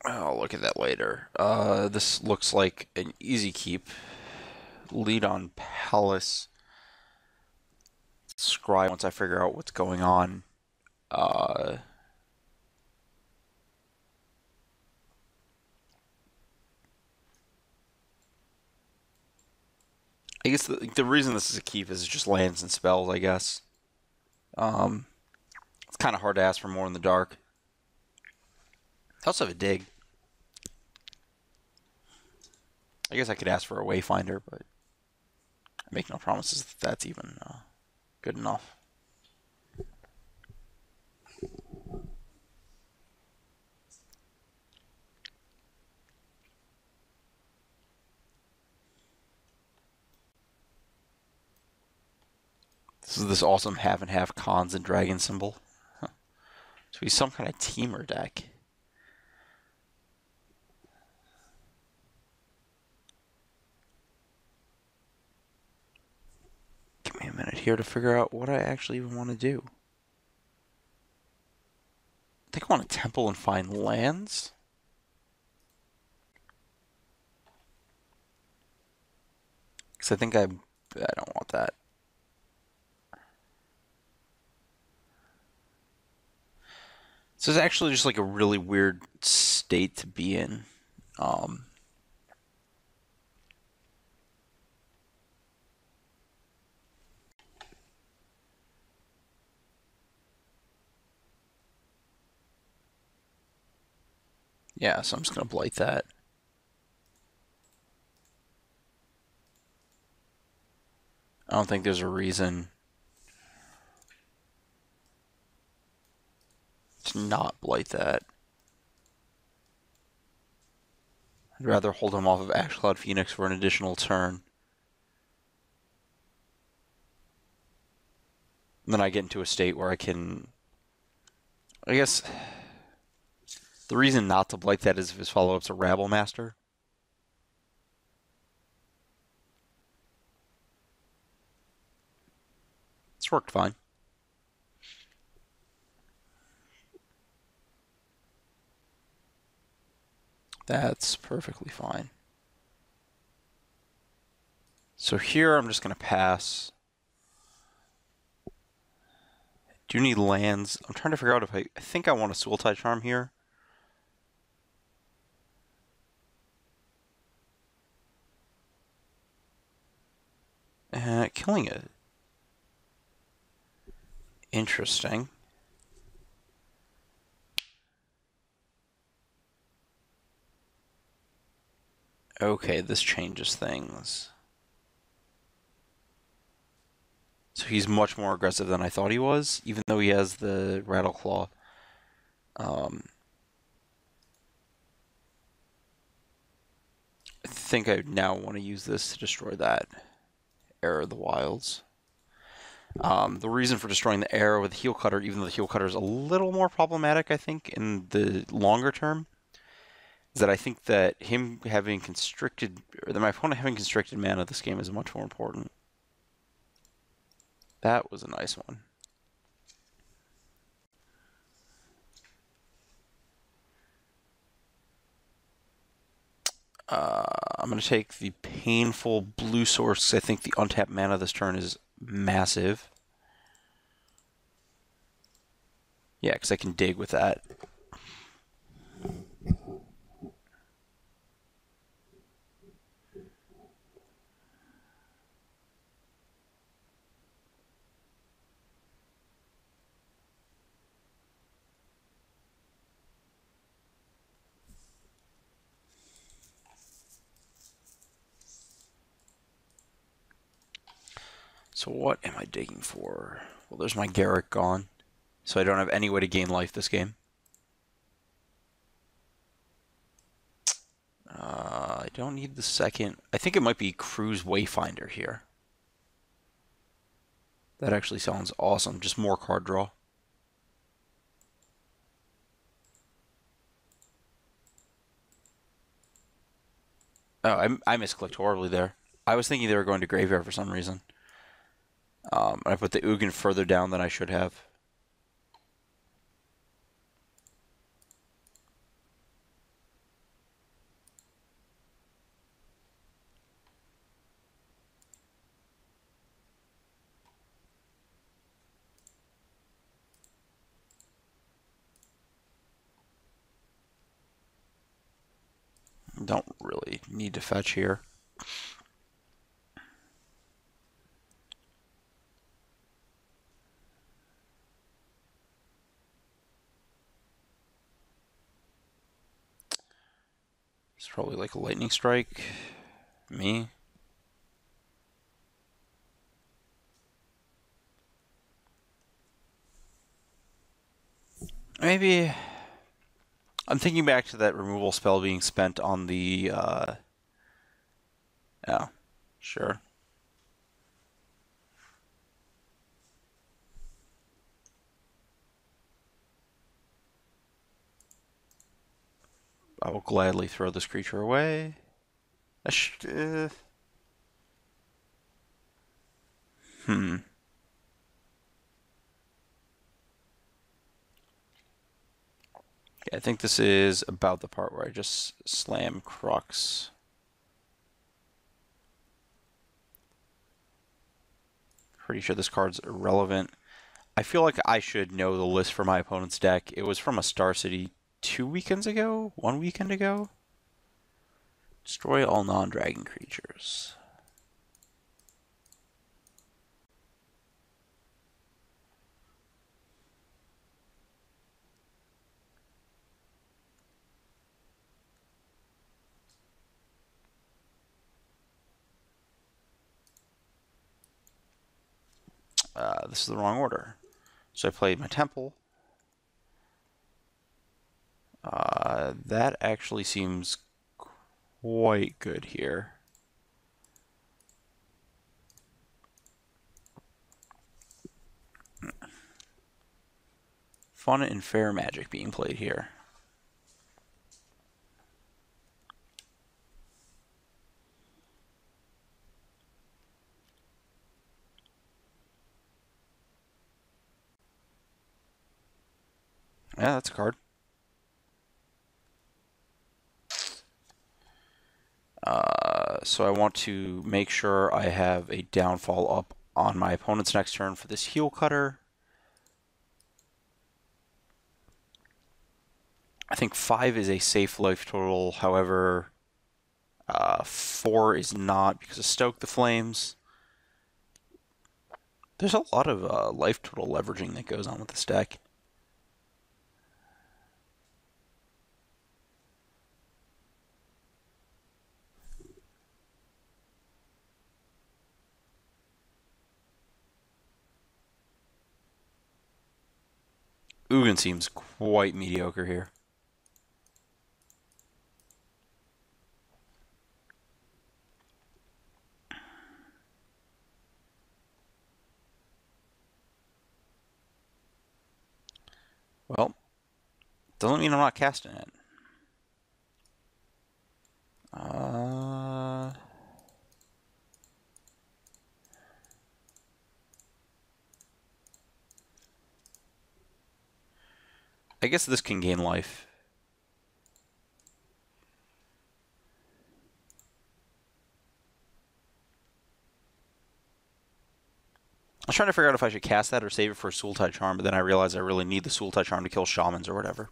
I'll look at that later. This looks like an easy keep. Lead on Palace. Scry once I figure out what's going on. I guess the reason this is a keep is just lands and spells, I guess. It's kind of hard to ask for more in the dark. I also have a dig. I guess I could ask for a Wayfinder, but I make no promises that that's even good enough. This is this awesome half and half cons and dragon symbol. Huh. So he's some kind of teamer deck. Give me a minute here to figure out what I actually even want to do. I think I want to temple and find lands. Because I think I don't want that. This is actually just like a really weird state to be in. Yeah, so I'm just going to blight that. I don't think there's a reason to not blight that. I'd rather hold him off of Ash Cloud Phoenix for an additional turn. And then I get into a state where I can... I guess... The reason not to blight that is if his follow-up's a Rabble Master. It's worked fine. That's perfectly fine. So here I'm just going to pass. Do you need lands? I'm trying to figure out if I think I want a Sultai Charm here. Killing it. Interesting. Okay, this changes things. So he's much more aggressive than I thought he was, even though he has the Rattleclaw. I think I now want to use this to destroy that Arrow of the Wilds. The reason for destroying the Arrow with the Heel Cutter, even though the Heel Cutter is a little more problematic, I think, in the longer term, is that I think that him having constricted, or that my opponent having constricted mana this game is much more important. That was a nice one. I'm going to take the painful blue source. I think the untapped mana this turn is massive. Yeah, because I can dig with that. So what am I digging for? Well, there's my Garrick gone. So I don't have any way to gain life this game. I don't need the second. I think it might be Cruise Wayfinder here. That actually sounds awesome. Just more card draw. Oh, I misclicked horribly there. I was thinking they were going to Graveyard for some reason. I put the Ugin further down than I should have. Don't really need to fetch here. It's probably like a lightning strike. Me. Maybe. I'm thinking back to that removal spell being spent on the. Yeah, sure. I will gladly throw this creature away. Hmm. Okay, I think this is about the part where I just slam Crux. Pretty sure this card's irrelevant. I feel like I should know the list for my opponent's deck. It was from a Star City 2 weekends ago? 1 weekend ago? Destroy all non-dragon creatures. This is the wrong order. So I played my Temple. That actually seems quite good here. Fun and fair magic being played here. Yeah, that's a card. So I want to make sure I have a downfall up on my opponent's next turn for this heel cutter. I think 5 is a safe life total. However, 4 is not because of Stoke the Flames. There's a lot of life total leveraging that goes on with this deck. Ugin seems quite mediocre here. Well, doesn't mean I'm not casting it. I guess this can gain life. I was trying to figure out if I should cast that or save it for a Sultai Charm, but then I realized I really need the Sultai Charm to kill Shamans or whatever.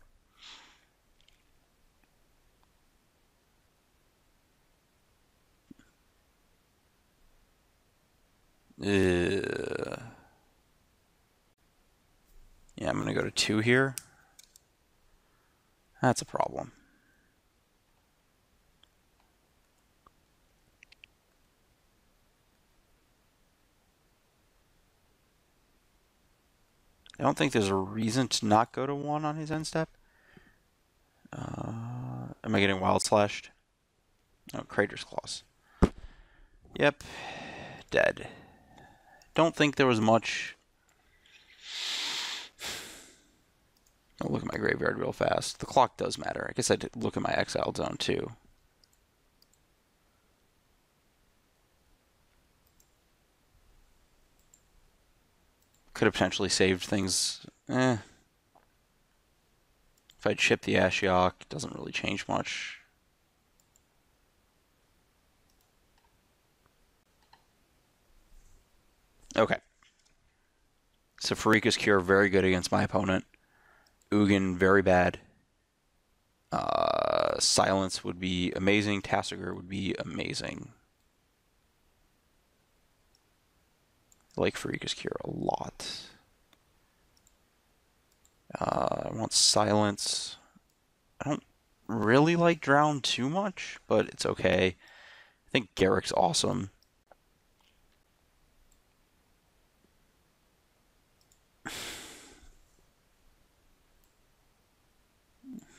Yeah, I'm going to go to 2 here. That's a problem. I don't think there's a reason to not go to 1 on his end step. Am I getting Wild Slashed? Oh, Crater's Claws. Yep. Dead. Don't think there was much. I'll look at my graveyard real fast. The clock does matter. I guess I did look at my exiled zone too. Could have potentially saved things. If I'd chipped the Ashiok, it doesn't really change much. Okay. So Farika's Cure, very good against my opponent. Ugin, very bad. Silence would be amazing. Tassiger would be amazing. I like Farika's Cure a lot. I want Silence. I don't really like Drown too much, but it's okay. I think Garrick's awesome.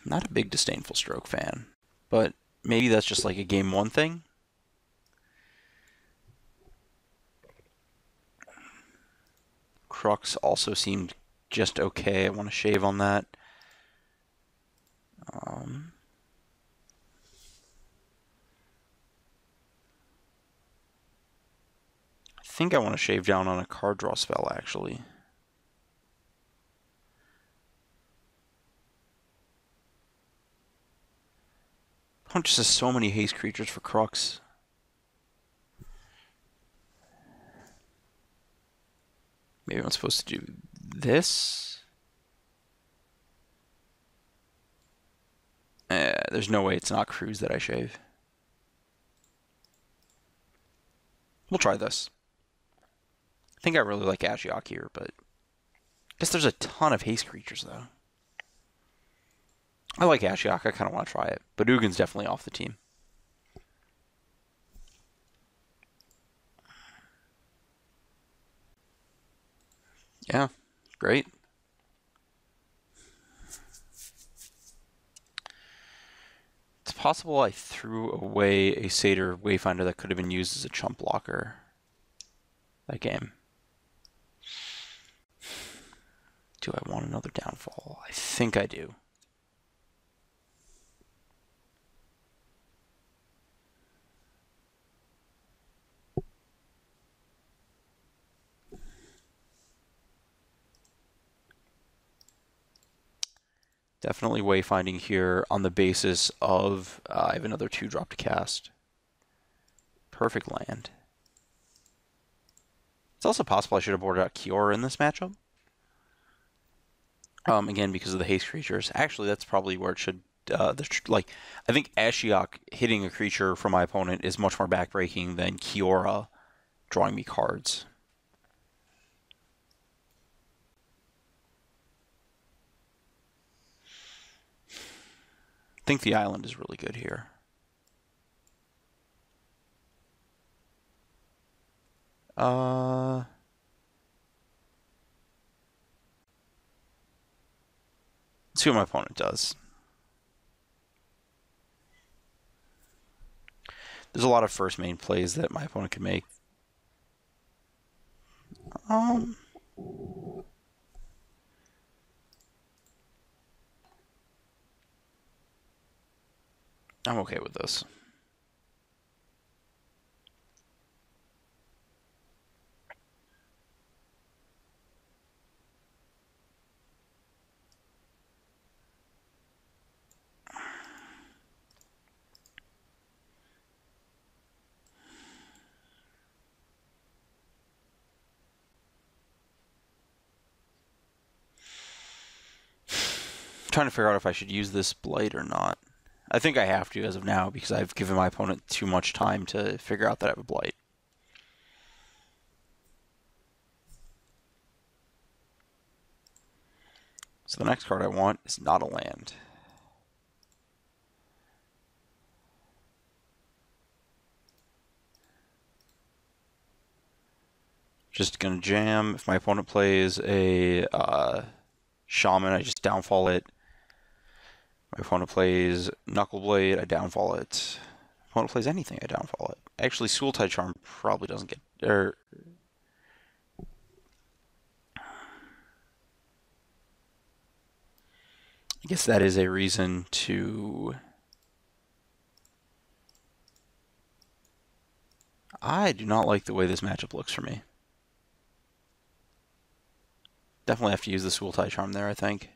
Not a big Disdainful Stroke fan, but maybe that's just like a game one thing. Crux also seemed just okay. I want to shave on that. I think I want to shave down on a card draw spell, actually. Punch has so many haste creatures for Crux. Maybe I'm supposed to do this? There's no way it's not Cruise that I shave. We'll try this. I think I really like Ashiok here, but I guess there's a ton of haste creatures, though. I like Ashiok. I kind of want to try it, but Ugin's definitely off the team. Yeah, great. It's possible I threw away a Satyr Wayfinder that could have been used as a chump blocker that game. Do I want another downfall? I think I do. Definitely wayfinding here on the basis of I have another 2-drop to cast. Perfect land. It's also possible I should have boarded out Kiora in this matchup. Again, because of the haste creatures. Actually, that's probably where it should. I think Ashiok hitting a creature from my opponent is much more backbreaking than Kiora drawing me cards. I think the island is really good here. Let's see what my opponent does. There's a lot of first main plays that my opponent can make. I'm okay with this. Trying to figure out if I should use this Blight or not. I think I have to as of now because I've given my opponent too much time to figure out that I have a Blight. So the next card I want is not a land. Just gonna jam. If my opponent plays a Shaman, I just downfall it. My opponent plays Knuckleblade, I downfall it. My opponent plays anything, I downfall it. Actually, Sultai Charm probably doesn't get... I guess that is a reason to... I do not like the way this matchup looks for me. Definitely have to use the Sultai Charm there, I think.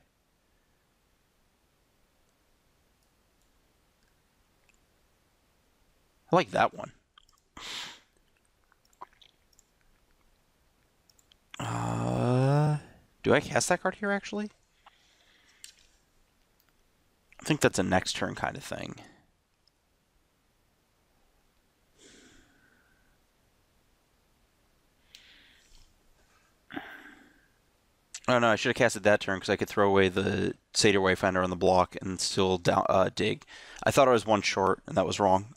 I like that one. Do I cast that card here, actually? I think that's a next turn kind of thing. Oh no, I should have casted that turn because I could throw away the Satyr Wayfinder on the block and still dig. I thought I was one short, and that was wrong.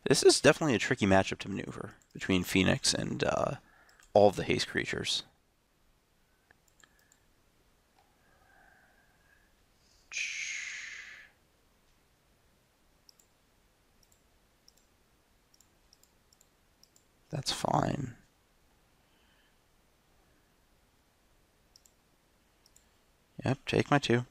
This is definitely a tricky matchup to maneuver between Phoenix and all of the haste creatures. That's fine. Yep, take my 2.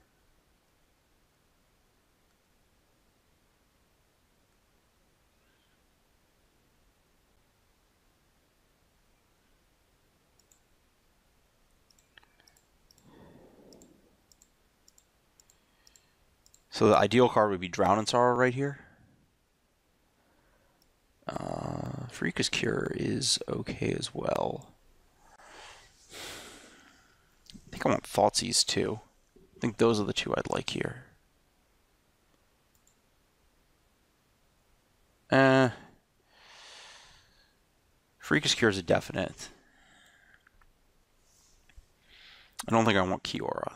So the ideal card would be Drown in Sorrow right here. Freaka's Cure is okay as well. I think I want Thoughtseize too. I think those are the 2 I'd like here. Freaka's Cure is a definite. I don't think I want Kiora.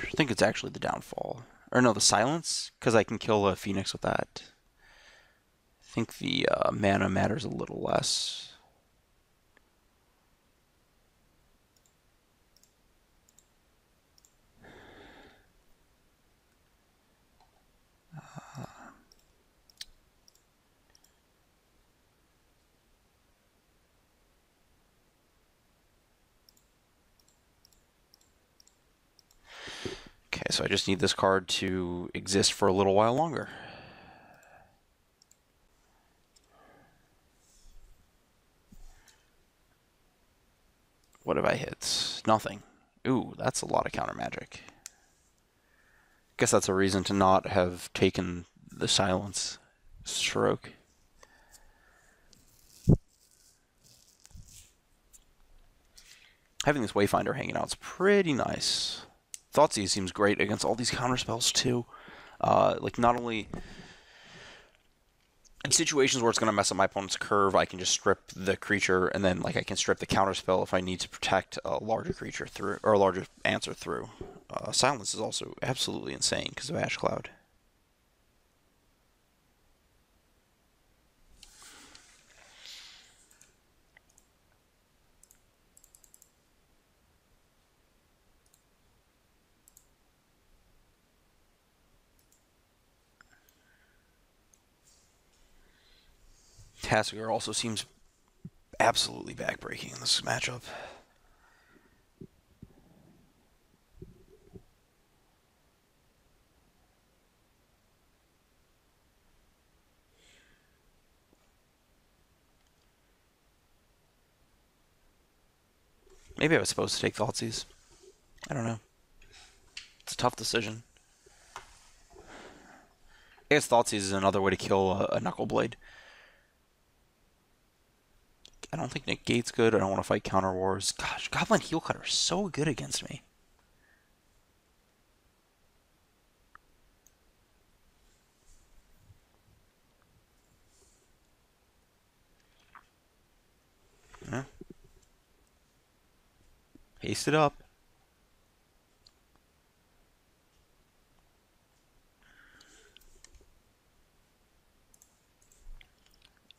I think it's actually the Downfall. Or no, the Silence, because I can kill a Phoenix with that. I think the mana matters a little less. Okay, so I just need this card to exist for a little while longer. What have I hit? Nothing. Ooh, that's a lot of counter magic. Guess that's a reason to not have taken the Silence stroke. Having this Wayfinder hanging out is pretty nice. Thoughtseize seems great against all these counterspells too. Like not only in situations where it's going to mess up my opponent's curve, I can just strip the creature, and then like I can strip the counterspell if I need to protect a larger creature through or a larger answer through. Silence is also absolutely insane because of Ash Cloud. Tassiger also seems absolutely backbreaking in this matchup. Maybe I was supposed to take Thoughtseize. I don't know. It's a tough decision. I guess Thoughtseize is another way to kill a Knuckleblade. I don't think Negate's good. I don't want to fight Counter Wars. Gosh, Goblin Heel Cutter is so good against me. Yeah. Haste it up.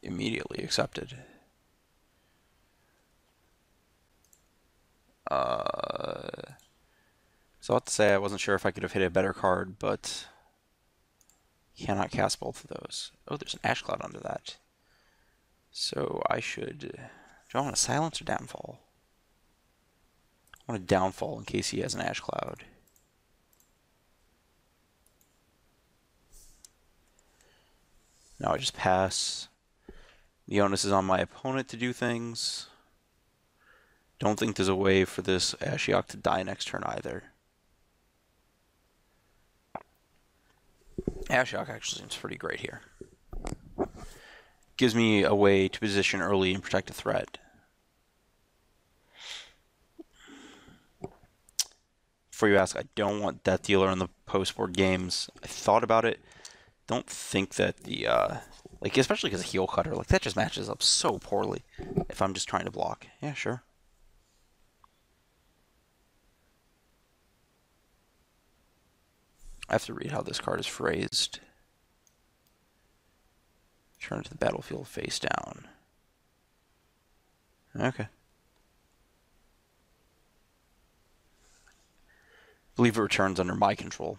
Immediately accepted. So I have to say I wasn't sure if I could have hit a better card, but cannot cast both of those. Oh, there's an Ash Cloud under that. So I should... Do I want a Silence or Downfall? I want a Downfall in case he has an Ash Cloud. Now I just pass. The onus is on my opponent to do things. Don't think there's a way for this Ashiok to die next turn either. Ashiok actually seems pretty great here. Gives me a way to position early and protect a threat. before you ask, I don't want Death Dealer in the post-board games. I thought about it. Don't think that the like, especially because of Heel Cutter, like that just matches up so poorly if I'm just trying to block. Yeah, sure. I have to read how this card is phrased. Turn to the battlefield face down. Okay. I believe it returns under my control.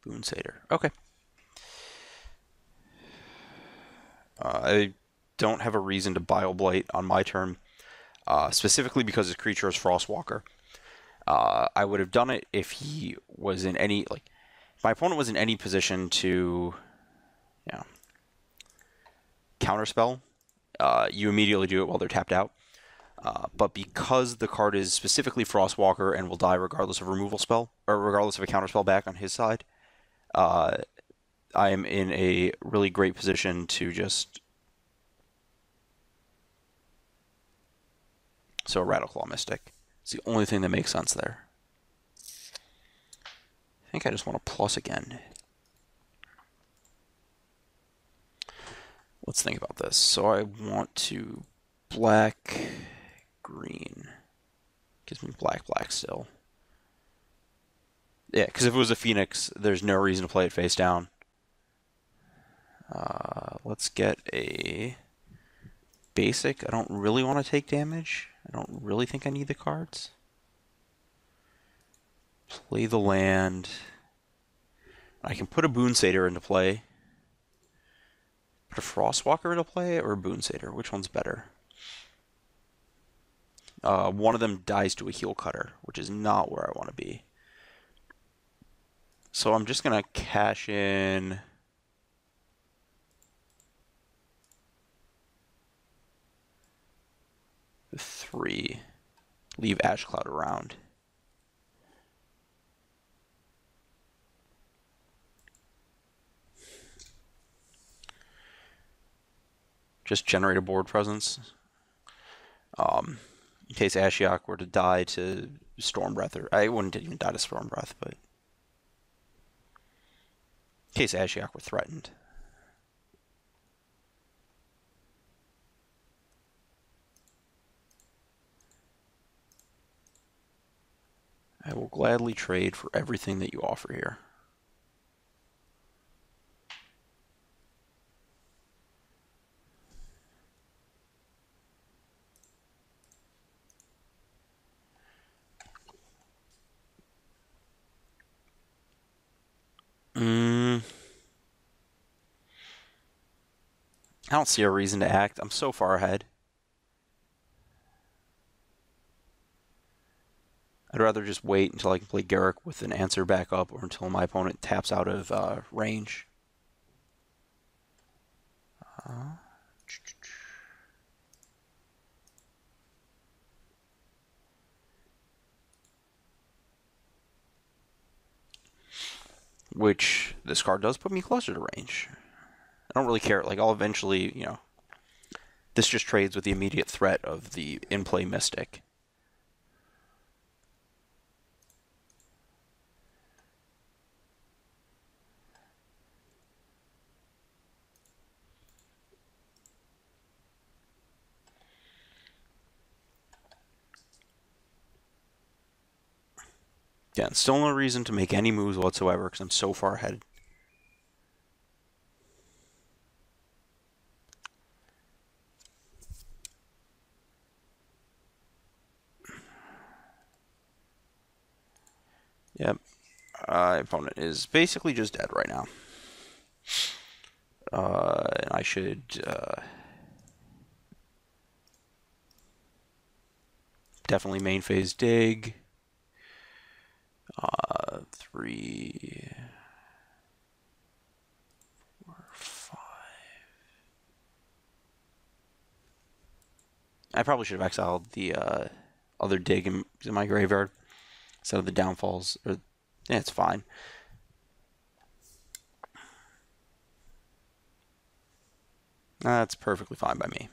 Boon Satyr. Okay. I don't have a reason to Bile-Blight on my turn, specifically because his creature is Frostwalker. I would have done it if he was in any, like, if my opponent was in any position to, you know, counterspell. You immediately do it while they're tapped out. But because the card is specifically Frostwalker and will die regardless of removal spell, or regardless of a counterspell back on his side, I am in a really great position to just... So a Rattleclaw Mystic. It's the only thing that makes sense there. I think I just want to plus again. Let's think about this. So I want to black, green. Gives me black, black still. Yeah, because if it was a Phoenix, there's no reason to play it face down. Let's get a basic. I don't really want to take damage. I don't really think I need the cards. Play the land. I can put a Boon Satyr into play. Put a Frostwalker into play or a Boon Satyr. Which one's better? One of them dies to a Heel Cutter, which is not where I want to be. So I'm just going to cash in... the 3. Leave Ash Cloud around. Just generate a board presence. In case Ashiok were to die to Storm Breath, or I wouldn't even die to Storm Breath, but in case Ashiok were threatened. I will gladly trade for everything that you offer here. I don't see a reason to act. I'm so far ahead. I'd rather just wait until I can play Garruk with an answer back up, or until my opponent taps out of range. Which this card does put me closer to range. I don't really care. Like, I'll eventually, you know, this just trades with the immediate threat of the in-play Mystic. Again, still no reason to make any moves whatsoever because I'm so far ahead. Yep. My opponent is basically just dead right now. And I should... definitely main phase dig. 3, 4, 5. I probably should have exiled the other dig in my graveyard instead of the downfalls. Yeah, it's fine. That's perfectly fine by me.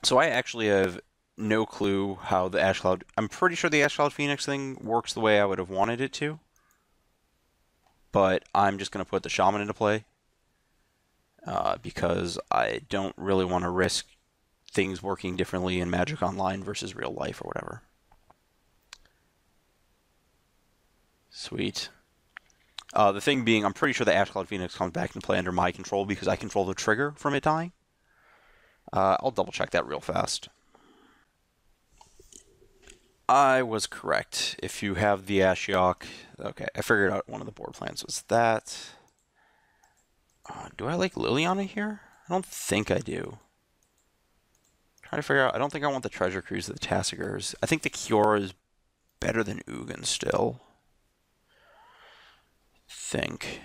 So I actually have no clue how the Ash Cloud... I'm pretty sure the Ash Cloud Phoenix thing works the way I would have wanted it to. But I'm just going to put the Shaman into play. Because I don't really want to risk things working differently in Magic Online versus real life or whatever. Sweet. The thing being, I'm pretty sure the Ash Cloud Phoenix comes back into play under my control because I control the trigger from it dying. I'll double check that real fast. I was correct. If you have the Ashiok... Okay, I figured out one of the board plans was that. Do I like Liliana here? I don't think I do. Trying to figure out... I don't think I want the Treasure Cruise or the Tassigurs. I think the Kiora is better than Ugin still. Think.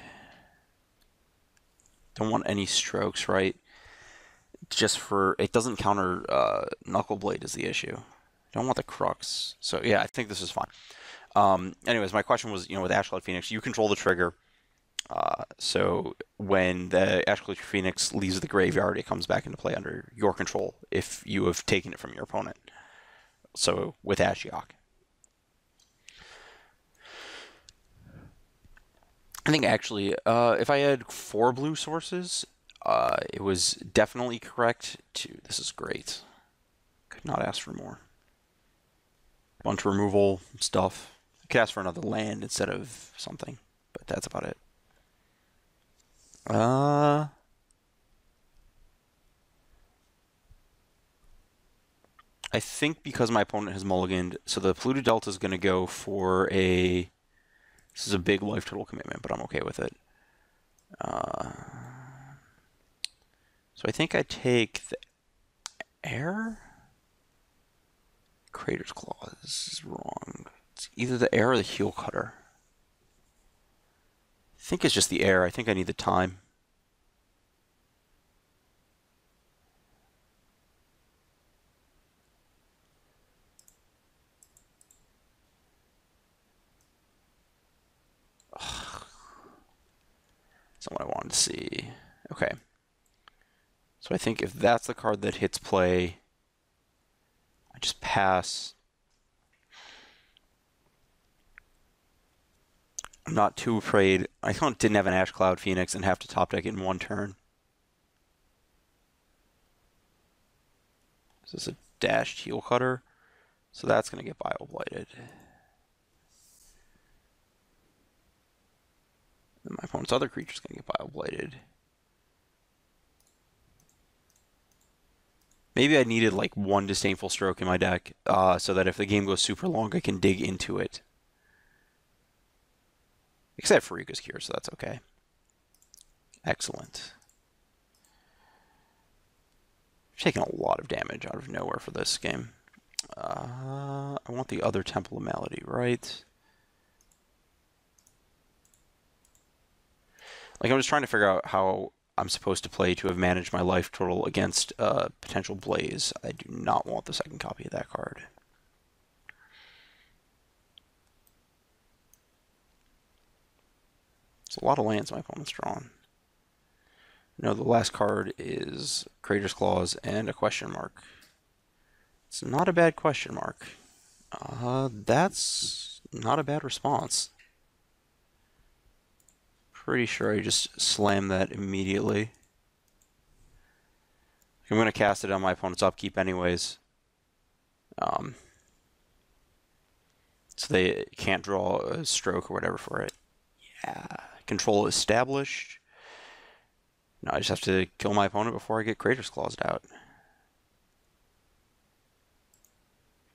Don't want any strokes, right? Just for... It doesn't counter Knuckleblade is the issue. Don't want the Crux. So yeah, I think this is fine. Anyways, my question was, with Ash Cloud Phoenix, you control the trigger. So when the Ash Cloud Phoenix leaves the graveyard, it comes back into play under your control if you have taken it from your opponent. So with Ashiok. I think actually, if I had 4 blue sources, it was definitely correct to... This is great. Could not ask for more. Bunch of removal stuff. I could ask for another land instead of something, but that's about it. I think because my opponent has mulliganed, so the Polluted Delta is going to go for a... This is a big life total commitment, but I'm okay with it. So I think I take the air? Crater's Claw. This is wrong. It's either the air or the heel cutter. I think it's just the air. I think I need the time. Ugh. That's not what I wanted to see. Okay. So I think if that's the card that hits play, I just pass. I'm not too afraid. I didn't have an Ash Cloud Phoenix and have to top deck it in one turn. This is a dashed heel cutter, so that's going to get bio-blighted. And my opponent's other creature's going to get bio-blighted. Maybe I needed like one Disdainful Stroke in my deck, so that if the game goes super long, I can dig into it. Except for Rika's Cure, so that's okay. Excellent. I've taken a lot of damage out of nowhere for this game. I want the other Temple of Malady, right? Like, I'm just trying to figure out how I'm supposed to play to have managed my life total against potential Blaze. I do not want the second copy of that card. It's a lot of lands my opponent's drawn. No, the last card is Crater's Claws and a question mark. It's not a bad question mark. That's not a bad response. Pretty sure I just slammed that immediately. I'm going to cast it on my opponent's upkeep anyways. So they can't draw a stroke or whatever for it. Yeah. Control established. Now I just have to kill my opponent before I get Crater's Claws out.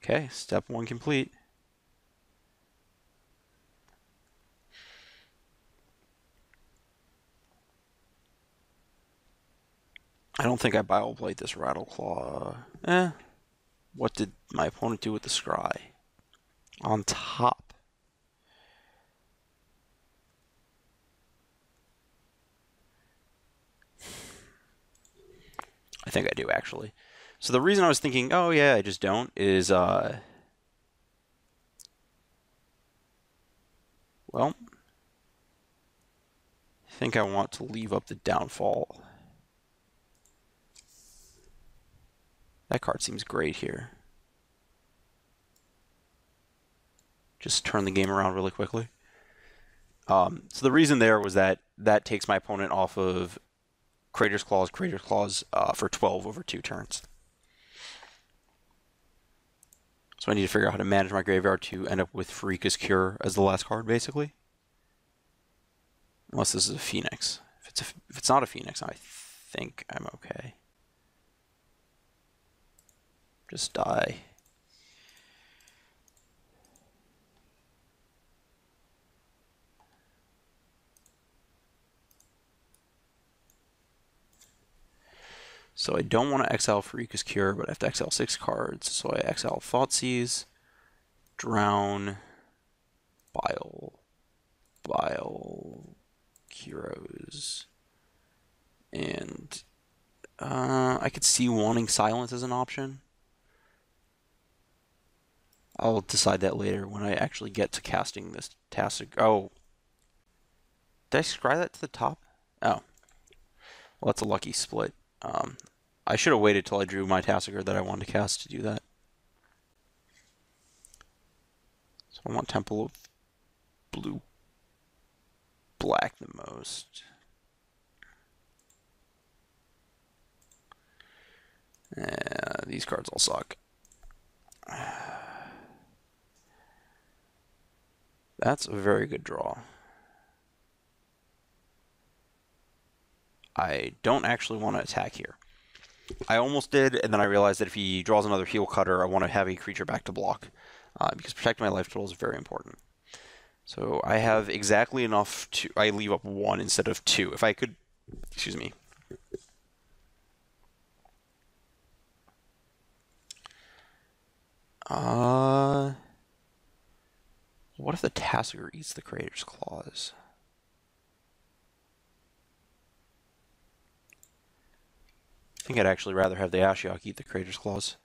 Okay, step 1 complete. I don't think I Bioblade this Rattleclaw. What did my opponent do with the Scry? On top. I think I do, actually. So the reason I was thinking, oh yeah, I just don't, is, well, I think I want to leave up the downfall. That card seems great here. Just turn the game around really quickly. So the reason there was that that takes my opponent off of Crater's Claws, for 12 over 2 turns. So I need to figure out how to manage my graveyard to end up with Farika's Cure as the last card, basically. Unless this is a Phoenix. If it's not a Phoenix, I think I'm okay. Just die. So I don't want to exile Farika's Cure, but I have to exile 6 cards. So I exile Thoughtseize, Drown, Bile, Heroes, and I could see wanting Silence as an option. I'll decide that later when I actually get to casting this Tasig. Oh, did I scry that to the top? Oh, well, that's a lucky split. I should have waited till I drew my Tasigur that I wanted to cast to do that. So I want Temple of Black the most. These cards all suck. That's a very good draw. I don't actually want to attack here. I almost did, and then I realized that if he draws another Heel Cutter, I want to have a creature back to block, because protecting my life total is very important. So I have exactly enough to... I leave up 1 instead of 2. If I could... Excuse me. What if the Tasigur eats the Creator's Claws? I think I'd actually rather have the Ashiok eat the Creator's Claws.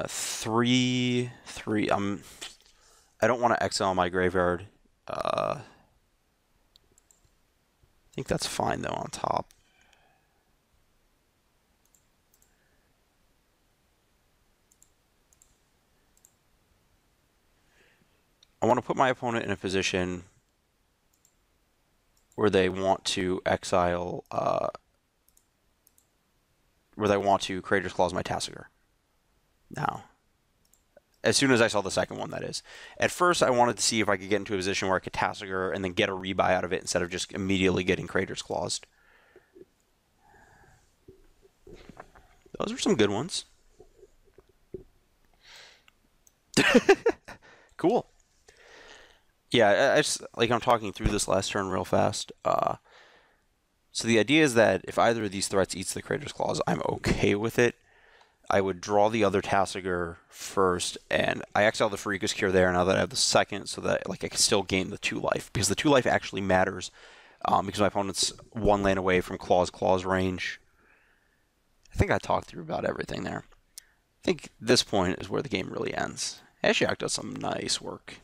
3. I don't want to exile my graveyard. I think that's fine though on top. I want to put my opponent in a position where they want to exile, where they want to Creator's Claws my Tasigur. Now, as soon as I saw the second one, that is. At first, I wanted to see if I could get into a position where I could Tasigur and then get a rebuy out of it instead of just immediately getting Creator's Claws. Those are some good ones. Cool. Yeah, I'm talking through this last turn real fast. So the idea is that if either of these threats eats the Creator's Claws, I'm okay with it. I would draw the other Tasigur first, and I exile the Farika's Cure there now that I have the second, so that I can still gain the 2 life, because the 2 life actually matters, because my opponent's 1 land away from Claws range. I think I talked through about everything there. I think this point is where the game really ends. Ashiok does some nice work.